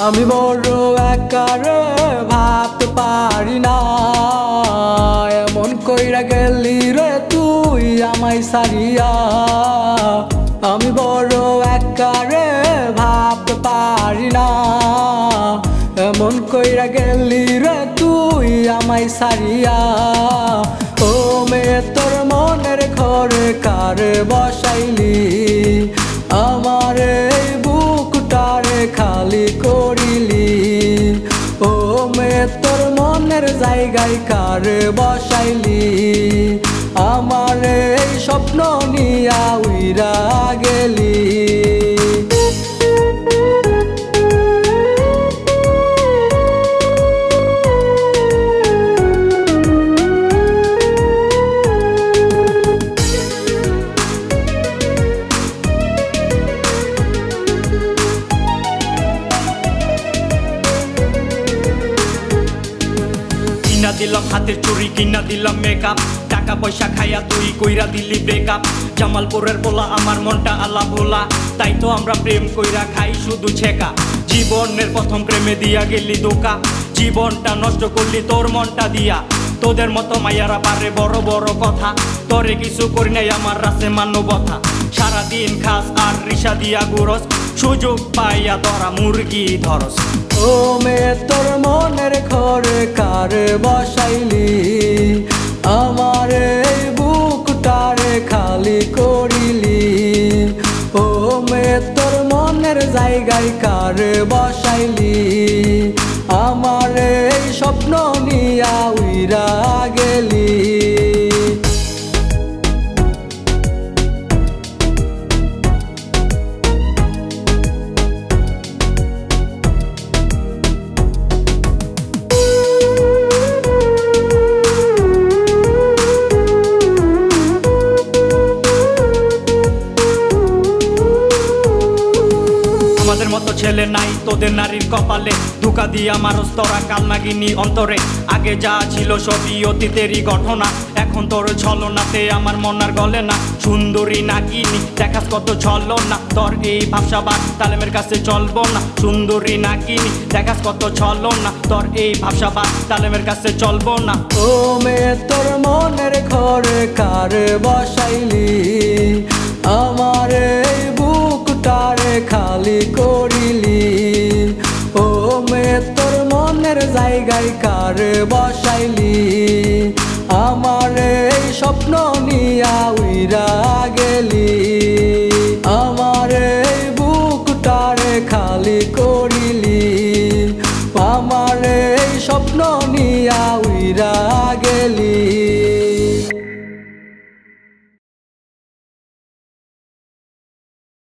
আমি বড় একারে ভাবতে পারি না এমন কইরা গেলি রে তুই আমায় সারিয়া। আমি বড় একারে ভাবতে পারি না এমন কইরা গেলি রে তুই আমায় সারিয়া। ও মেয়ে তোর মনের ঘরে কারে বসাইলি আমার এই বুকটারে খালি করিলি। ও মেয়ে তোর মনের জায়গায় কারে বসাইলি আমার এই স্বপ্ন নিয়া উইরা গেলি। কিনা দিলাম হাতের চুরি কিনা দিলাম মেকআপ টাকা পয়সা খাইয়া তুই কইরা দিলি ব্রেকআপ। জামালপুরের পোলা আমার মনটা আলা ভোলা তাই তো আমরা প্রেম কইরা খাই শুধু ছেকা। জীবনের প্রথম প্রেমে দিয়া গেলি ধোকা জীবনটা নষ্ট করলি তোর মনটা দিয়া। তোদের মতো মাইয়ারা পারে বড় বড় কথা তোরে কিছু করি নাই আমার রাসে মানবতা। সারাদিন খাস আর রিসা দিয়া গুরস সুযোগ পাইয়া ধরা মুরগি ধরস। ও মেয়ে তোর মনের ঘরে কারে বসাইলি আমার এই বুকটারে খালি করিলি। ও মেয়ে তোর মনের জায়গায় কারে বসাইলি আমার এই স্বপ্ন নিয়া উইরা গেলি। আমাদের মতো ছেলে নাই তোদের নারীর কপালে ধোকা দিয়া মারস তোরা কালনাগিনী অন্তরে। আগে যা ছিল সবই অতীতেরই ঘটনা এখন তোর ছলনাতে আমার মনার গলে না। সুন্দরী নাগিনী দেখাস কত ছলনা তোর এই ভাবসাবাদ তালেমের কাছে চলবো না। সুন্দরী নাগিনী দেখাস কত ছলনা তোর এই ভাবসাবাদ তালেমের কাছে চলবো না। ও মেয়ে তোর মনের ঘরে কারে বসাইলি আমার এই বুকটারে খালি করিলি। ও মেয়ে তোর মনের জায়গায় কারে বসাইলি আমার এই স্বপ্ন নিয়া উইরা গেলি। আমার এই বুকটারে খালি করিলি আমার এই স্বপ্ন নিয়া উইরা গেলি।